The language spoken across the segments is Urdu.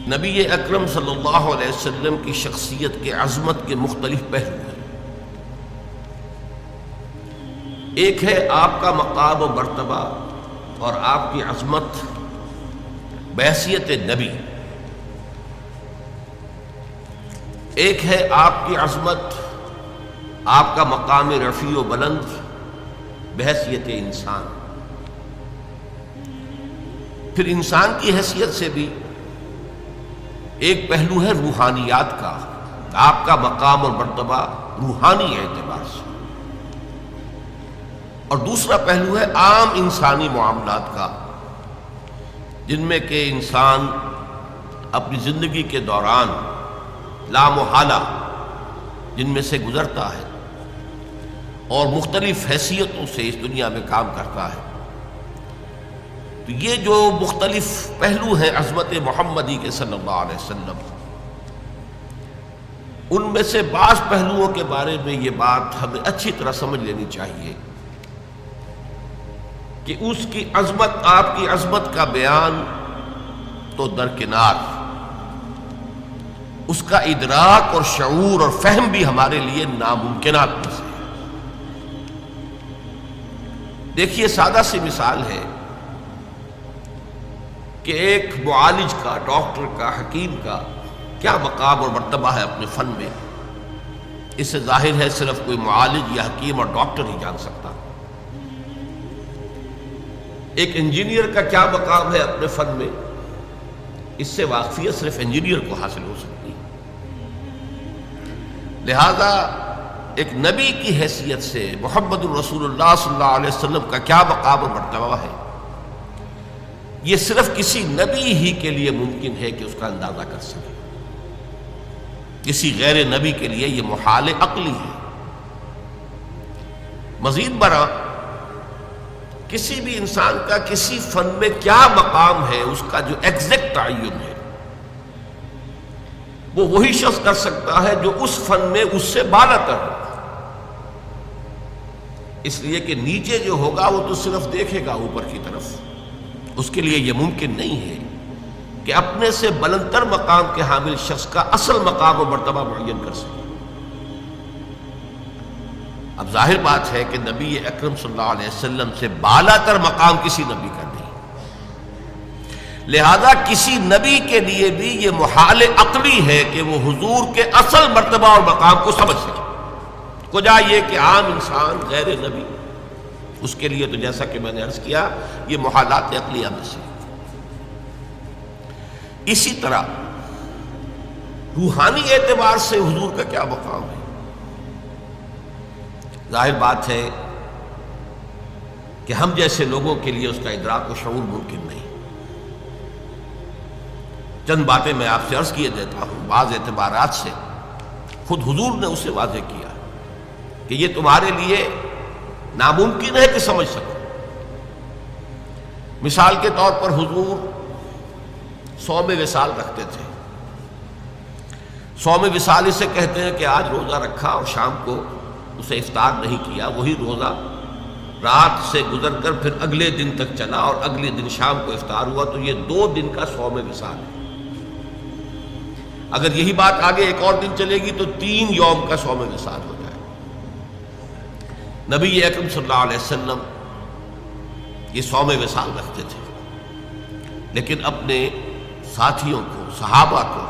نبی اکرم صلی اللہ علیہ وسلم کی شخصیت کے عظمت کے مختلف پہلو ہیں۔ ایک ہے آپ کا مقام و مرتبہ اور آپ کی عظمت بحیثیت نبی، ایک ہے آپ کی عظمت، آپ کا مقام رفیع و بلند بحیثیت انسان۔ پھر انسان کی حیثیت سے بھی ایک پہلو ہے روحانیات کا، آپ کا مقام اور مرتبہ روحانی اعتبار سے، اور دوسرا پہلو ہے عام انسانی معاملات کا، جن میں کہ انسان اپنی زندگی کے دوران لامحالہ جن میں سے گزرتا ہے اور مختلف حیثیتوں سے اس دنیا میں کام کرتا ہے۔ تو یہ جو مختلف پہلو ہیں عظمت محمدی کے صلی اللہ علیہ وسلم، ان میں سے بعض پہلوؤں کے بارے میں یہ بات ہمیں اچھی طرح سمجھ لینی چاہیے کہ اس کی عظمت، آپ کی عظمت کا بیان تو درکنار، اس کا ادراک اور شعور اور فہم بھی ہمارے لیے ناممکنات میں سے ہے۔ دیکھیے، سادہ سی مثال ہے کہ ایک معالج کا، ڈاکٹر کا، حکیم کا کیا مقام اور مرتبہ ہے اپنے فن میں، اس سے ظاہر ہے صرف کوئی معالج یا حکیم اور ڈاکٹر ہی جان سکتا۔ ایک انجینئر کا کیا مقام ہے اپنے فن میں، اس سے واقفیت صرف انجینئر کو حاصل ہو سکتی ہے۔ لہذا ایک نبی کی حیثیت سے محمد الرسول اللہ صلی اللہ علیہ وسلم کا کیا مقام و مرتبہ ہے، یہ صرف کسی نبی ہی کے لیے ممکن ہے کہ اس کا اندازہ کر سکے، کسی غیر نبی کے لیے یہ محال عقلی ہے۔ مزید برآں کسی بھی انسان کا کسی فن میں کیا مقام ہے، اس کا جو ایگزیکٹ تعین ہے، وہ وہی شخص کر سکتا ہے جو اس فن میں اس سے بالا تر ہو، اس لیے کہ نیچے جو ہوگا وہ تو صرف دیکھے گا اوپر کی طرف، اس کے لیے یہ ممکن نہیں ہے کہ اپنے سے بلند تر مقام کے حامل شخص کا اصل مقام و مرتبہ معین کر سکے۔ اب ظاہر بات ہے کہ نبی اکرم صلی اللہ علیہ وسلم سے بالا تر مقام کسی نبی کا نہیں، لہذا کسی نبی کے لیے بھی یہ محال عقلی ہے کہ وہ حضور کے اصل مرتبہ اور مقام کو سمجھ سکے، کجا یہ کہ عام انسان غیر نبی، اس کے لیے تو جیسا کہ میں نے عرض کیا یہ محالات عقلیہ میں سے۔ اسی طرح روحانی اعتبار سے حضور کا کیا مقام ہے، ظاہر بات ہے کہ ہم جیسے لوگوں کے لیے اس کا ادراک و شعور ممکن نہیں۔ چند باتیں میں آپ سے عرض کیے دیتا ہوں، بعض اعتبارات سے خود حضور نے اسے واضح کیا کہ یہ تمہارے لیے ناممکن ہے کہ سمجھ سکو۔ مثال کے طور پر حضور صوم وصال رکھتے تھے۔ صوم وصال اسے کہتے ہیں کہ آج روزہ رکھا اور شام کو اسے افطار نہیں کیا، وہی روزہ رات سے گزر کر پھر اگلے دن تک چلا اور اگلے دن شام کو افطار ہوا، تو یہ 2 دن کا صوم وصال ہے۔ اگر یہی بات آگے ایک اور دن چلے گی تو 3 یوم کا صوم وصال ہو جائے۔ نبی اکرم صلی اللہ علیہ وسلم یہ صوم وصال رکھتے تھے، لیکن اپنے ساتھیوں کو، صحابہ کو،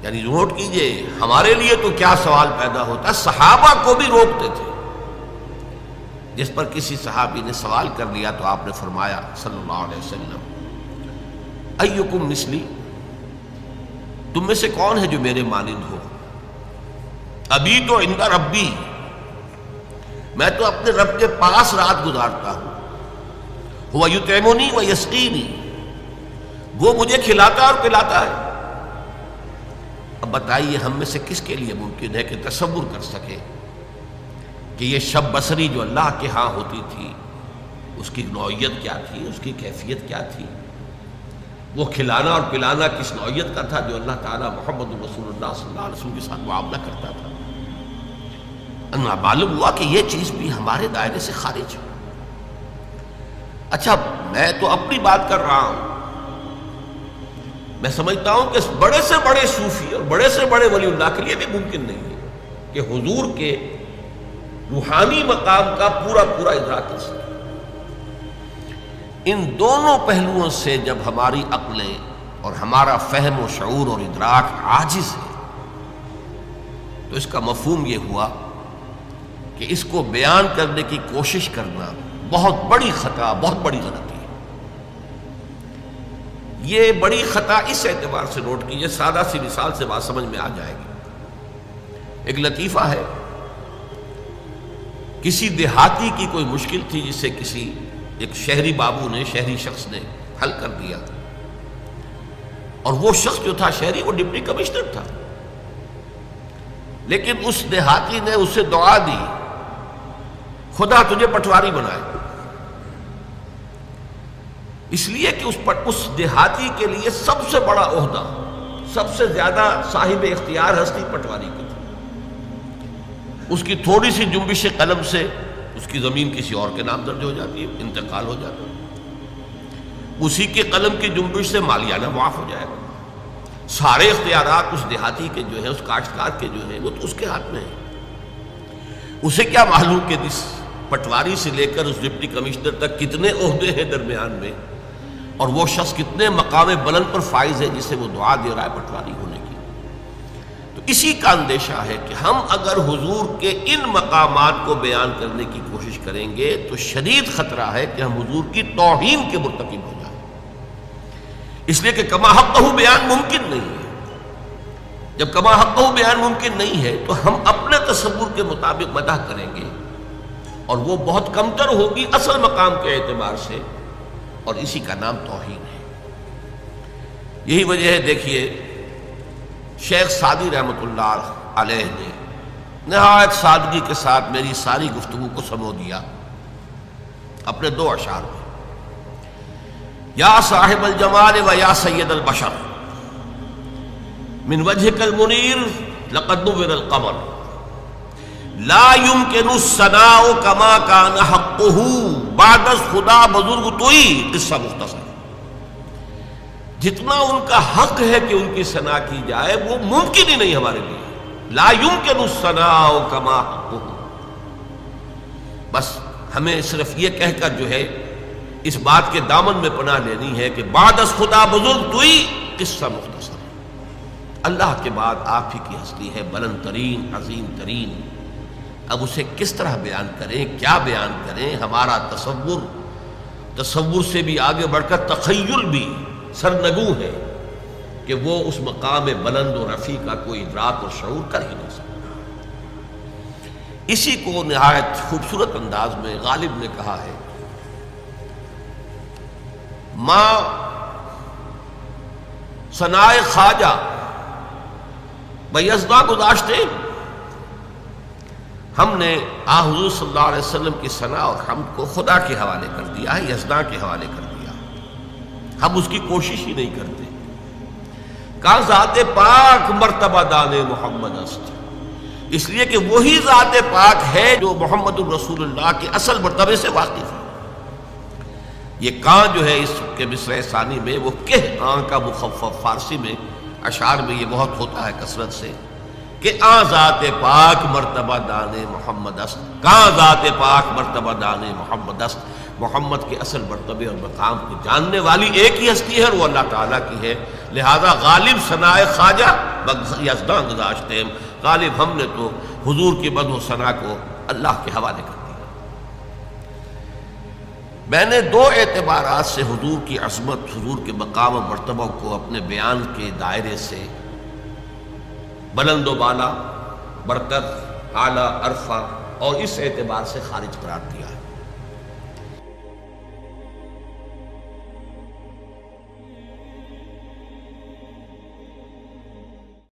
یعنی نوٹ کیجئے ہمارے لیے تو کیا سوال پیدا ہوتا ہے، صحابہ کو بھی روکتے تھے۔ جس پر کسی صحابی نے سوال کر لیا تو آپ نے فرمایا صلی اللہ علیہ وسلم، ایکم مثلی، تم میں سے کون ہے جو میرے مانند ہو؟ ابھی تو عند ربی، میں تو اپنے رب کے پاس رات گزارتا ہوں، ہوا یطعمنی و یسقینی، وہ مجھے کھلاتا اور پلاتا ہے۔ اب بتائیے ہم میں سے کس کے لیے ممکن ہے کہ تصور کر سکے کہ یہ شب بصری جو اللہ کے ہاں ہوتی تھی اس کی نوعیت کیا تھی، اس کی کیفیت کیا تھی، وہ کھلانا اور پلانا کس نوعیت کا تھا جو اللہ تعالیٰ محمد رسول اللہ صلی اللہ علیہ وسلم کے ساتھ معاملہ کرتا تھا۔ معلوم ہوا کہ یہ چیز بھی ہمارے دائرے سے خارج ہے۔ اچھا، میں تو اپنی بات کر رہا ہوں، میں سمجھتا ہوں کہ بڑے سے بڑے صوفی اور بڑے سے بڑے ولی اللہ کے لیے بھی ممکن نہیں ہے کہ حضور کے روحانی مقام کا پورا پورا ادراک کر سکے۔ ان دونوں پہلوؤں سے جب ہماری عقلیں اور ہمارا فہم و شعور اور ادراک عاجز ہے تو اس کا مفہوم یہ ہوا کہ اس کو بیان کرنے کی کوشش کرنا بہت بڑی خطا، بہت بڑی غلطی ہے۔ یہ بڑی خطا اس اعتبار سے نوٹ کیجیے، سادہ سی مثال سے بات سمجھ میں آ جائے گی۔ ایک لطیفہ ہے، کسی دیہاتی کی کوئی مشکل تھی جسے کسی ایک شہری بابو نے، شہری شخص نے حل کر دیا، اور وہ شخص جو تھا شہری، وہ ڈپٹی کمشنر تھا، لیکن اس دیہاتی نے اسے دعا دی، خدا تجھے پٹواری بنائے، اس لیے کہ اس دیہاتی کے لیے سب سے بڑا عہدہ، سب سے زیادہ صاحب اختیار ہستی پٹواری کی تھی۔ اس کی تھوڑی سی جنبش قلم سے اس کی زمین کسی اور کے نام درج ہو جاتی ہے، انتقال ہو جاتا ہے، اسی کے قلم کی جنبش سے مالیانہ معاف ہو جائے گا، سارے اختیارات اس دیہاتی کے جو ہیں، اس کاشتکار کے جو ہیں، وہ تو اس کے ہاتھ میں ہیں۔ اسے کیا معلوم کہ اس پٹواری سے لے کر اس ڈپٹی کمشنر تک کتنے عہدے ہیں درمیان میں، اور وہ شخص کتنے مقام بلند پر فائز ہے جسے وہ دعا دے رہا ہے پٹواری ہونے کی۔ تو اسی کا اندیشہ ہے کہ ہم اگر حضور کے ان مقامات کو بیان کرنے کی کوشش کریں گے تو شدید خطرہ ہے کہ ہم حضور کی توہین کے مرتکب ہو جائیں، اس لیے کہ کما حقہ بیان ممکن نہیں ہے۔ جب کما حقہ بیان ممکن نہیں ہے تو ہم اپنے تصور کے مطابق مدح کریں گے، اور وہ بہت کمتر ہوگی اصل مقام کے اعتبار سے، اور اسی کا نام توہین ہے۔ یہی وجہ ہے، دیکھیے شیخ سعدی رحمۃ اللہ علیہ نے نہایت سادگی کے ساتھ میری ساری گفتگو کو سمو دیا اپنے دو اشعار میں، یا صاحب الجمال و یا سید البشر من وجهك المنیر لقد نور القمر لا يمكن الثناء كما كان حقه بعد از خدا بزرگ توئی، قصہ مختصر۔ جتنا ان کا حق ہے کہ ان کی ثنا کی جائے وہ ممکن ہی نہیں ہمارے لیے، لا يمكن الثناء كما حقه۔ بس ہمیں صرف یہ کہہ کر جو ہے اس بات کے دامن میں پناہ لینی ہے کہ بعد از خدا بزرگ توئی، قصہ مختصر۔ اللہ کے بعد آپ ہی کی ہستی ہے بلند ترین، عظیم ترین، اب اسے کس طرح بیان کریں، کیا بیان کریں؟ ہمارا تصور سے بھی آگے بڑھ کر تخیل بھی سرنگوں ہے کہ وہ اس مقام بلند و رفیع کا کوئی ادراک اور شعور کر ہی نہیں سکتا۔ اسی کو نہایت خوبصورت انداز میں غالب نے کہا ہے، ماں ثنائے خواجہ بیزداں گزاشتے، ہم نے حضور صلی اللہ علیہ وسلم کی ثنا اور حمد کو خدا کے حوالے کر دیا ہے، یزداں کے حوالے کر دیا، ہم اس کی کوشش ہی نہیں کرتے۔ کہا ذات پاک مرتبہ دان محمد است، اس لیے کہ وہی ذات پاک ہے جو محمد الرسول اللہ کے اصل مرتبے سے واقف ہے۔ یہ کاں جو ہے اس کے مصرع ثانی میں وہ کہاں کا مخفف، فارسی میں اشعار میں یہ بہت ہوتا ہے کثرت سے کہ ذات پاک مرتبہ دان محمد است، کہاں ذات پاک مرتبہ دان محمد است۔ محمد کے اصل مرتبے اور مقام کو جاننے والی ایک ہی ہستی ہے اور وہ اللہ تعالیٰ کی ہے، لہذا غالب ثنائے خواجہ یزداں گزاشتے ہیں، غالب ہم نے تو حضور کی مدح و ثنا کو اللہ کے حوالے کر دیا۔ میں نے دو اعتبارات سے حضور کی عظمت، حضور کے مقام و مرتبہ کو اپنے بیان کے دائرے سے بلند و بالا، برتر، اعلیٰ، عرفہ، اور اس اعتبار سے خارج قرار دیا ہے۔